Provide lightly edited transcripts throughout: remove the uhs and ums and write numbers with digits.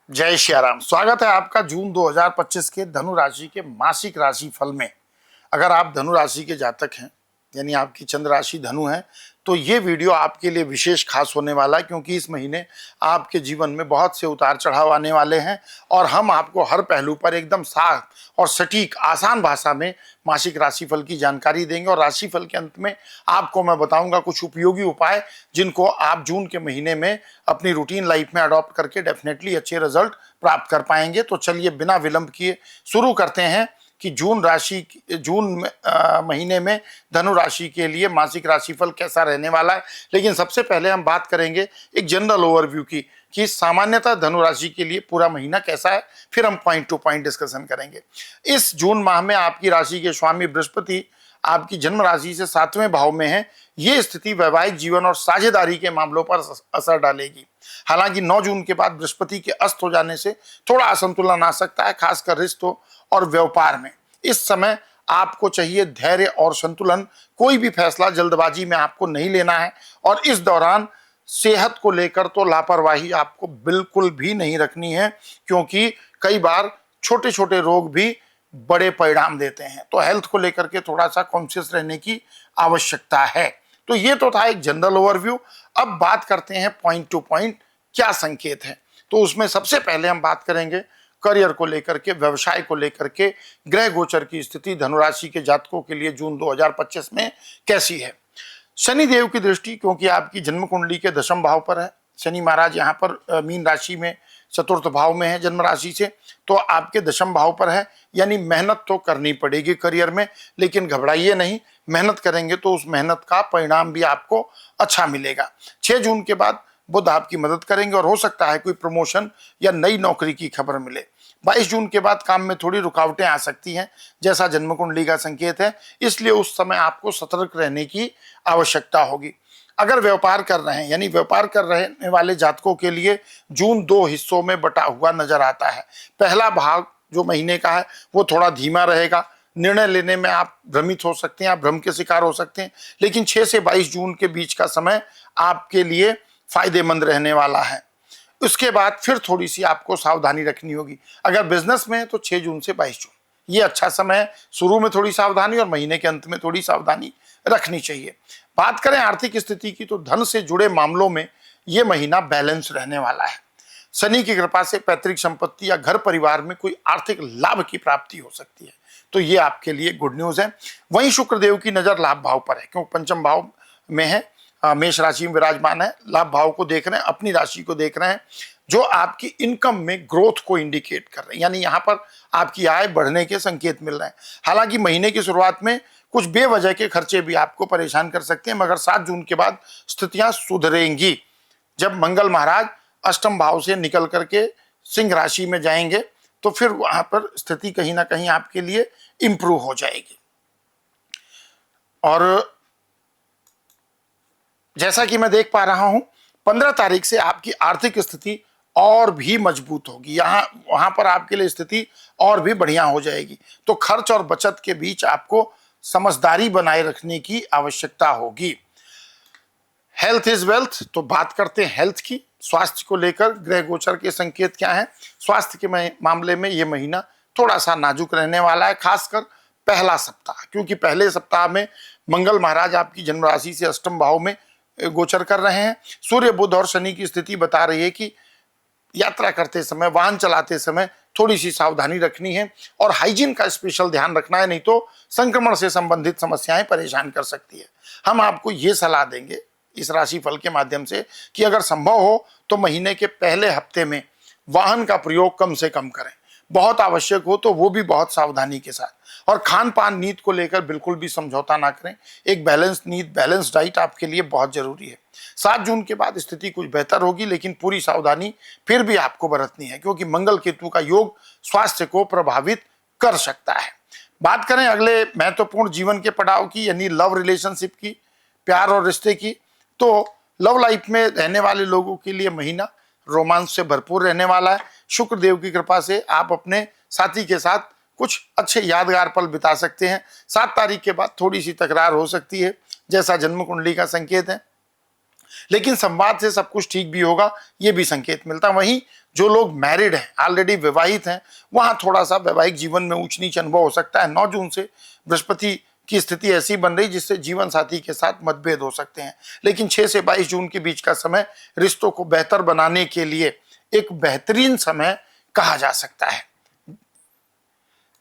जय श्याराम। स्वागत है आपका जून 2025 के धनु राशि के मासिक राशि फल में। अगर आप धनु राशि के जातक हैं, यानी आपकी चंद्र राशि धनु है, तो ये वीडियो आपके लिए विशेष खास होने वाला है, क्योंकि इस महीने आपके जीवन में बहुत से उतार चढ़ाव आने वाले हैं और हम आपको हर पहलू पर एकदम साफ और सटीक आसान भाषा में मासिक राशिफल की जानकारी देंगे। और राशिफल के अंत में आपको मैं बताऊंगा कुछ उपयोगी उपाय, जिनको आप जून के महीने में अपनी रूटीन लाइफ में अडॉप्ट करके डेफिनेटली अच्छे रिजल्ट प्राप्त कर पाएंगे। तो चलिए बिना विलंब किए शुरू करते हैं कि जून महीने में धनु राशि के लिए मासिक राशिफल कैसा रहने वाला है। लेकिन सबसे पहले हम बात करेंगे एक जनरल ओवरव्यू की, कि सामान्यतः धनु राशि के लिए पूरा महीना कैसा है, फिर हम पॉइंट टू पॉइंट डिस्कशन करेंगे। इस जून माह में आपकी राशि के स्वामी बृहस्पति आपकी जन्म राशि से 7वें भाव में है। ये स्थिति वैवाहिक जीवन और साझेदारी के मामलों पर असर डालेगी। हालांकि 9 जून के बाद बृहस्पति के अस्त हो जाने से थोड़ा असंतुलन आ सकता है, खासकर रिश्तों और व्यापार में। इस समय आपको चाहिए धैर्य और संतुलन। कोई भी फैसला जल्दबाजी में आपको नहीं लेना है और इस दौरान सेहत को लेकर तो लापरवाही आपको बिल्कुल भी नहीं रखनी है, क्योंकि कई बार छोटे छोटे रोग भी बड़े परिणाम देते हैं। तो हेल्थ को लेकर के थोड़ा सा कॉन्शियस रहने की आवश्यकता है। तो ये तो था एक जनरल ओवरव्यू। अब बात करते हैं पॉइंट टू पॉइंट क्या संकेत है। तो उसमें सबसे पहले हम बात करेंगे करियर को लेकर के, व्यवसाय को लेकर के ग्रह गोचर की स्थिति धनुराशि के जातकों के लिए जून 2025 में कैसी है। शनि देव की दृष्टि, क्योंकि आपकी जन्म कुंडली के 10वें भाव पर है, शनि महाराज यहाँ पर मीन राशि में 4th भाव में है जन्म राशि से, तो आपके 10वें भाव पर है। यानी मेहनत तो करनी पड़ेगी करियर में, लेकिन घबराइए नहीं, मेहनत करेंगे तो उस मेहनत का परिणाम भी आपको अच्छा मिलेगा। 6 जून के बाद बुध आपकी मदद करेंगे और हो सकता है कोई प्रमोशन या नई नौकरी की खबर मिले। 22 जून के बाद काम में थोड़ी रुकावटें आ सकती हैं, जैसा जन्म कुंडली का संकेत है, इसलिए उस समय आपको सतर्क रहने की आवश्यकता होगी। अगर व्यापार कर रहे हैं, यानी व्यापार कर रहने वाले जातकों के लिए जून 2 हिस्सों में बटा हुआ नजर आता है। पहला भाग जो महीने का है वो थोड़ा धीमा रहेगा, निर्णय लेने में आप भ्रमित हो सकते हैं, आप भ्रम के शिकार हो सकते हैं। लेकिन 6 से 22 जून के बीच का समय आपके लिए फायदेमंद रहने वाला है। उसके बाद फिर थोड़ी सी आपको सावधानी रखनी होगी। अगर बिजनेस में है तो 6 जून से 22 जून ये अच्छा समय है। शुरू में थोड़ी सावधानी और महीने के अंत में थोड़ी सावधानी रखनी चाहिए। बात करें आर्थिक स्थिति की, तो धन से जुड़े मामलों में ये महीना बैलेंस रहने वाला है। शनि की कृपा से पैतृक संपत्ति या घर परिवार में कोई आर्थिक लाभ की प्राप्ति हो सकती है, तो ये आपके लिए गुड न्यूज है। वहीं शुक्रदेव की नजर लाभ भाव पर है, क्योंकि 5वें भाव में है, मेष राशि में विराजमान है, लाभ भाव को देख रहे हैं, अपनी राशि को देख रहे हैं, जो आपकी इनकम में ग्रोथ को इंडिकेट कर रहे हैं। यानी यहाँ पर आपकी आय बढ़ने के संकेत मिल रहे हैं। हालांकि महीने की शुरुआत में कुछ बेवजह के खर्चे भी आपको परेशान कर सकते हैं, मगर 7 जून के बाद स्थितियां सुधरेंगी, जब मंगल महाराज 8वें भाव से निकल करके सिंह राशि में जाएंगे, तो फिर वहां पर स्थिति कहीं ना कहीं आपके लिए इंप्रूव हो जाएगी। और जैसा कि मैं देख पा रहा हूं, 15 तारीख से आपकी आर्थिक स्थिति और भी मजबूत होगी। वहां पर आपके लिए स्थिति और भी बढ़िया हो जाएगी। तो खर्च और बचत के बीच आपको समझदारी बनाए रखने की आवश्यकता होगी। हेल्थ इज वेल्थ, तो बात करते हैं हेल्थ की। स्वास्थ्य को लेकर ग्रह गोचर के संकेत क्या हैं। स्वास्थ्य के मामले में ये महीना थोड़ा सा नाजुक रहने वाला है, खासकर पहला सप्ताह, क्योंकि पहले सप्ताह में मंगल महाराज आपकी जन्म राशि से 8वें भाव में गोचर कर रहे हैं। सूर्य बुध और शनि की स्थिति बता रही है कि यात्रा करते समय, वाहन चलाते समय थोड़ी सी सावधानी रखनी है और हाइजीन का स्पेशल ध्यान रखना है, नहीं तो संक्रमण से संबंधित समस्याएं परेशान कर सकती है। हम आपको ये सलाह देंगे इस राशिफल के माध्यम से कि अगर संभव हो तो महीने के पहले हफ्ते में वाहन का प्रयोग कम से कम करें, बहुत आवश्यक हो तो वो भी बहुत सावधानी के साथ। और खान पान नींद को लेकर बिल्कुल भी समझौता ना करें। एक बैलेंस नींद, बैलेंस डाइट आपके लिए बहुत जरूरी है। 7 जून के बाद स्थिति कुछ बेहतर होगी, लेकिन पूरी सावधानी फिर भी आपको बरतनी है, क्योंकि मंगल केतु का योग स्वास्थ्य को प्रभावित कर सकता है। बात करें अगले महत्वपूर्ण जीवन के पड़ाव की, यानी लव रिलेशनशिप की, प्यार और रिश्ते की, तो लव लाइफ में रहने वाले लोगों के लिए महीना रोमांस से भरपूर रहने वाला है। शुक्र देव की कृपा से आप अपने साथी के साथ कुछ अच्छे यादगार पल बिता सकते हैं। 7 तारीख के बाद थोड़ी सी तकरार हो सकती है, जैसा जन्म कुंडली का संकेत है। लेकिन संवाद से सब कुछ ठीक भी होगा, ये भी संकेत मिलता। वहीं जो लोग मैरिड हैं, ऑलरेडी विवाहित हैं, वहां थोड़ा सा वैवाहिक जीवन में ऊंच नीच अनुभव हो सकता है। 9 जून से बृहस्पति की स्थिति ऐसी बन रही जिससे जीवन साथी के साथ मतभेद हो सकते हैं। लेकिन 6 से 22 जून के बीच का समय रिश्तों को बेहतर बनाने के लिए एक बेहतरीन समय कहा जा सकता है।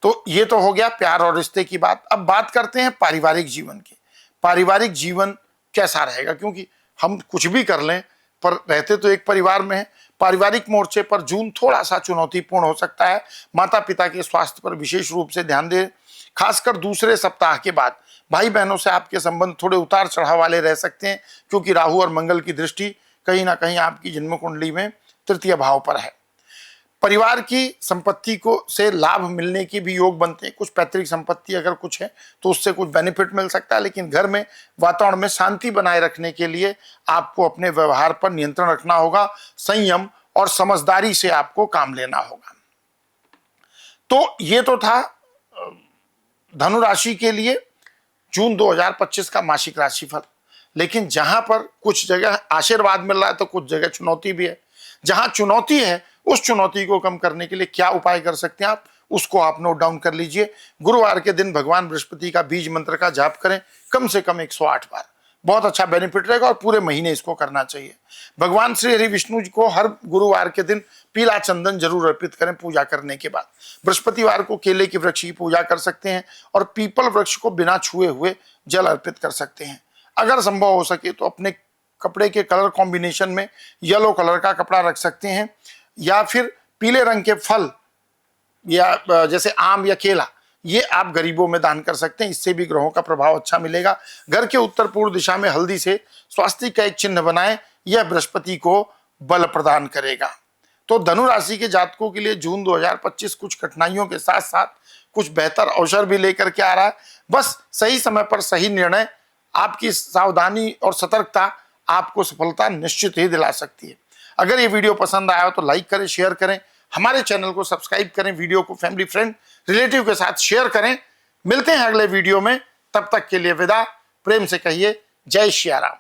तो ये तो हो गया प्यार और रिश्ते की बात। अब बात करते हैं पारिवारिक जीवन की। पारिवारिक जीवन कैसा रहेगा, क्योंकि हम कुछ भी कर लें पर रहते तो एक परिवार में है। पारिवारिक मोर्चे पर जून थोड़ा सा चुनौतीपूर्ण हो सकता है। माता पिता के स्वास्थ्य पर विशेष रूप से ध्यान दें। खासकर दूसरे सप्ताह के बाद भाई बहनों से आपके संबंध थोड़े उतार चढ़ाव वाले रह सकते हैं, क्योंकि राहु और मंगल की दृष्टि कहीं ना कहीं आपकी जन्म कुंडली में तृतीय भाव पर है। परिवार की संपत्ति को से लाभ मिलने की भी योग बनते हैं। कुछ पैतृक संपत्ति अगर कुछ है तो उससे कुछ बेनिफिट मिल सकता है। लेकिन घर में वातावरण में शांति बनाए रखने के लिए आपको अपने व्यवहार पर नियंत्रण रखना होगा। संयम और समझदारी से आपको काम लेना होगा। तो ये तो था धनु राशि के लिए जून 2025 का मासिक राशिफल। लेकिन जहां पर कुछ जगह आशीर्वाद मिल रहा है तो कुछ जगह चुनौती भी है। जहां चुनौती है उस चुनौती को कम करने के लिए क्या उपाय कर सकते हैं आप, उसको आप नोट डाउन कर लीजिए। गुरुवार के दिन भगवान बृहस्पति का बीज मंत्र का जाप करें कम से कम 108 बार। बहुत अच्छा बेनिफिट रहेगा और पूरे महीने इसको करना चाहिए। भगवान श्री हरि विष्णु जी को हर गुरुवार के दिन पीला चंदन जरूर अर्पित करें पूजा करने के बाद। बृहस्पतिवार को केले के वृक्ष की पूजा कर सकते हैं और पीपल वृक्ष को बिना छुए हुए जल अर्पित कर सकते हैं। अगर संभव हो सके तो अपने कपड़े के कलर कॉम्बिनेशन में येलो कलर का कपड़ा रख सकते हैं, या फिर पीले रंग के फल या जैसे आम या केला, ये आप गरीबों में दान कर सकते हैं। इससे भी ग्रहों का प्रभाव अच्छा मिलेगा। घर के उत्तर पूर्व दिशा में हल्दी से स्वास्तिक का एक चिन्ह बनाएं, यह बृहस्पति को बल प्रदान करेगा। तो धनु राशि के जातकों के लिए जून 2025 कुछ कठिनाइयों के साथ साथ कुछ बेहतर अवसर भी लेकर के आ रहा है। बस सही समय पर सही निर्णय, आपकी सावधानी और सतर्कता आपको सफलता निश्चित ही दिला सकती है। अगर ये वीडियो पसंद आया हो तो लाइक करें, शेयर करें, हमारे चैनल को सब्सक्राइब करें, वीडियो को फैमिली फ्रेंड रिलेटिव के साथ शेयर करें। मिलते हैं अगले वीडियो में, तब तक के लिए विदा। प्रेम से कहिए जय श्री राम।